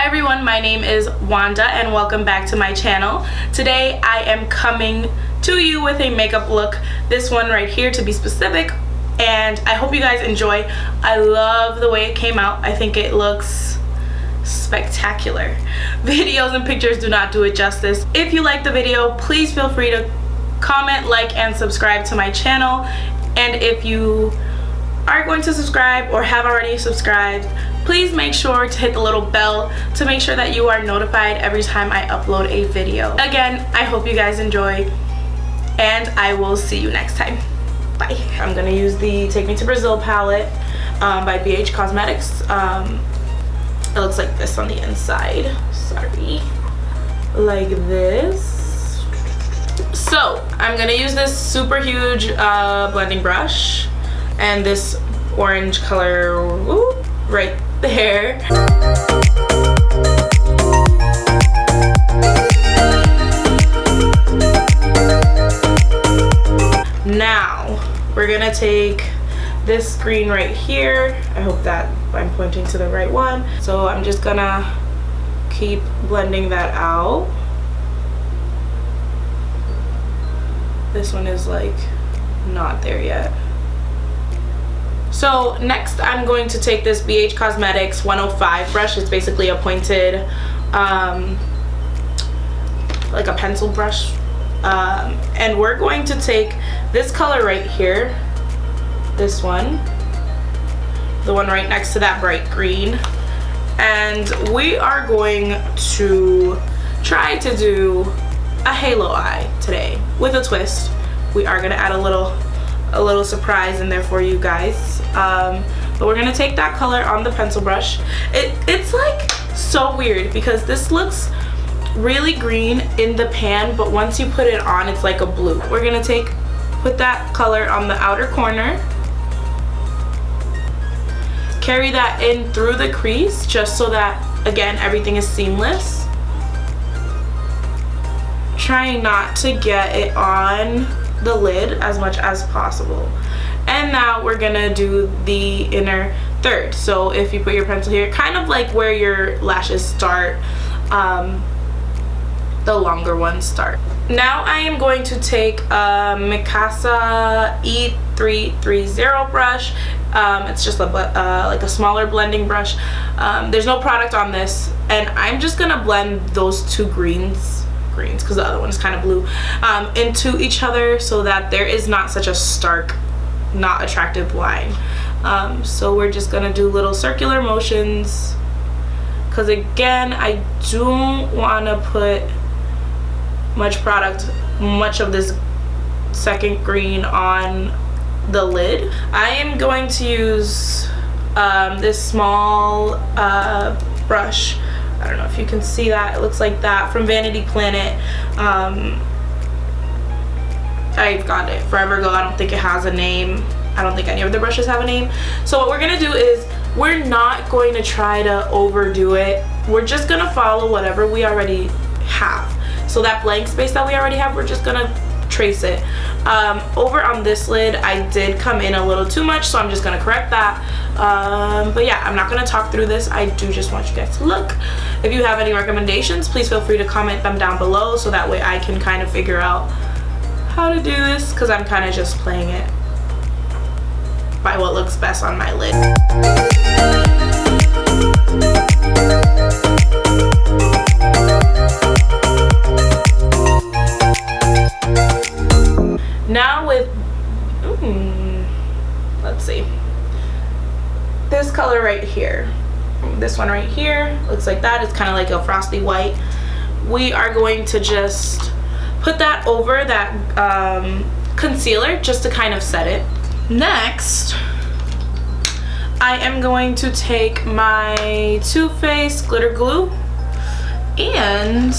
Hi everyone, my name is Wanda and welcome back to my channel. Today I am coming to you with a makeup look, this one right here to be specific, and I hope you guys enjoy. I love the way it came out. I think it looks spectacular. Videos and pictures do not do it justice. If you like the video, please feel free to comment, like, and subscribe to my channel. And if you are going to subscribe or have already subscribed, please make sure to hit the little bell to make sure that you are notified every time I upload a video. Again, I hope you guys enjoy, and I will see you next time. Bye. I'm gonna use the Take Me to Brazil palette by BH Cosmetics. It looks like this on the inside. Sorry. Like this. So, I'm gonna use this super huge blending brush and this orange color right there. Now we're gonna take this green right here. I hope that I'm pointing to the right one. So I'm just gonna keep blending that out. This one is like not there yet. So next I'm going to take this BH Cosmetics 105 brush. It's basically a pointed like a pencil brush, and we're going to take this color right here, this one, the one right next to that bright green, and we are going to try to do a halo eye today with a twist. We are going to add a little surprise in there for you guys, but we're gonna take that color on the pencil brush. It's like so weird because this looks really green in the pan, but once you put it on it's like a blue. We're gonna put that color on the outer corner, carry that in through the crease just so that again everything is seamless, trying not to get it on the lid as much as possible. And now we're gonna do the inner third. So if you put your pencil here, kind of like where your lashes start, the longer ones start. Now I am going to take a Mascara E330 brush. It's just like a smaller blending brush. There's no product on this, and I'm just gonna blend those two greens because the other one is kind of blue, into each other so that there is not such a stark, not attractive line. So we're just gonna do little circular motions because again I don't want to put much of this second green on the lid. I am going to use this small brush. I don't know if you can see that. It looks like that, from Vanity Planet. I've got it forever ago. I don't think it has a name. I don't think any of the brushes have a name. So what we're gonna do is we're not going to try to overdo it. We're just gonna follow whatever we already have. So that blank space that we already have, we're just gonna trace it. Over on this lid I did come in a little too much, so I'm just gonna correct that. But yeah, I'm not gonna talk through this. I do just want you guys to look. If you have any recommendations, please feel free to comment them down below so that way I can kind of figure out how to do this, because I'm kind of just playing it by what looks best on my lid. Now with, let's see, this color right here, this one right here, looks like that. It's kind of like a frosty white. We are going to just put that over that concealer just to kind of set it. Next, I am going to take my Too Faced glitter glue and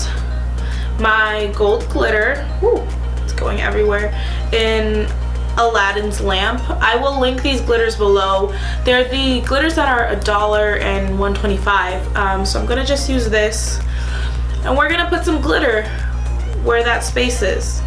my gold glitter. Ooh, it's going everywhere. In Aladdin's lamp. I will link these glitters below. They're the glitters that are $1 and $1.25. So I'm gonna just use this, and we're gonna put some glitter where that space is.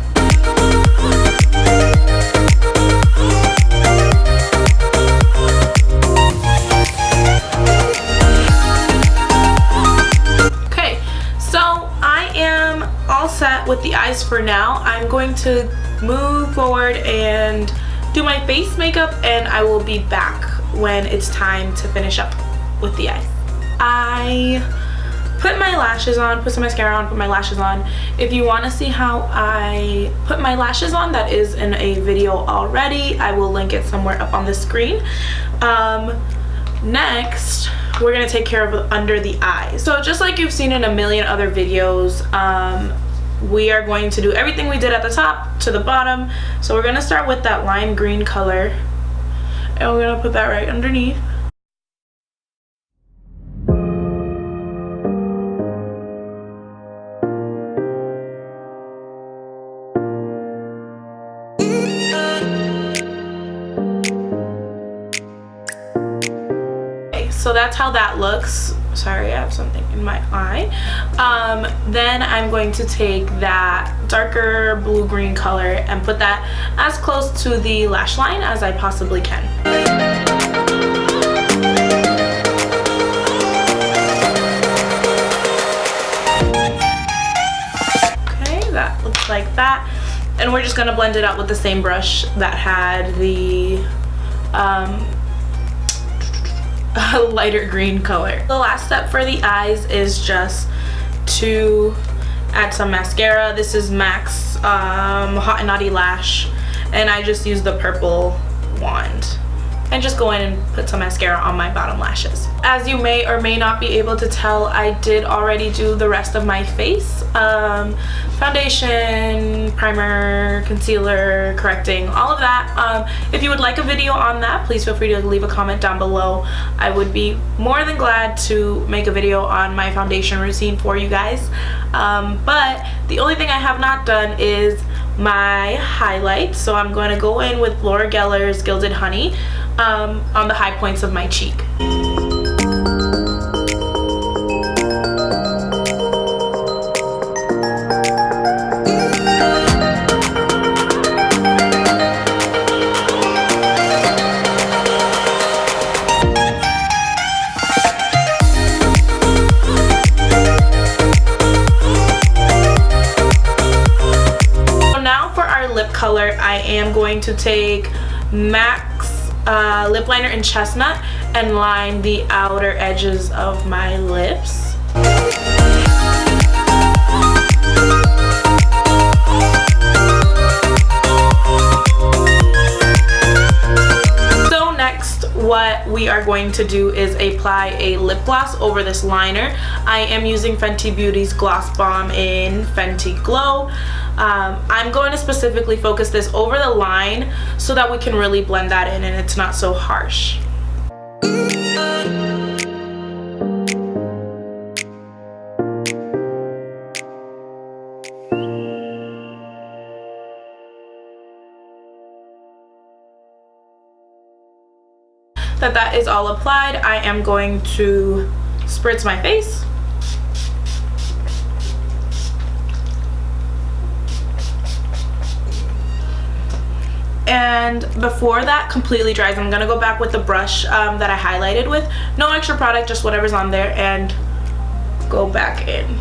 that with the eyes for now. I'm going to move forward and do my face makeup, and I will be back when it's time to finish up with the eyes. I put my lashes on, put some mascara on, put my lashes on. If you want to see how I put my lashes on, that is in a video already. I will link it somewhere up on the screen. Next, we're gonna take care of under the eyes. So just like you've seen in a million other videos, we are going to do everything we did at the top to the bottom. So we're gonna start with that lime green color, and we're gonna put that right underneath. So that's how that looks. Sorry, I have something in my eye. Then I'm going to take that darker blue-green color and put that as close to the lash line as I possibly can. Okay, that looks like that. And we're just gonna blend it out with the same brush that had the lighter green color. The last step for the eyes is just to add some mascara. This is MAC's Hot and Naughty Lash, and I just use the purple wand and just go in and put some mascara on my bottom lashes. As you may or may not be able to tell, I did already do the rest of my face. Foundation, primer, concealer, correcting, all of that. If you would like a video on that, please feel free to leave a comment down below. I would be more than glad to make a video on my foundation routine for you guys. But the only thing I have not done is my highlights. So I'm going to go in with Laura Geller's Gilded Honey on the high points of my cheek. Color, I am going to take MAC's lip liner in Chestnut and line the outer edges of my lips. So next, what we are going to do is apply a lip gloss over this liner. I am using Fenty Beauty's Gloss Bomb in Fenty Glow. I'm going to specifically focus this over the line so that we can really blend that in and it's not so harsh. That is all applied, I am going to spritz my face. And before that completely dries, I'm gonna go back with the brush that I highlighted with. No extra product, just whatever's on there, and go back in.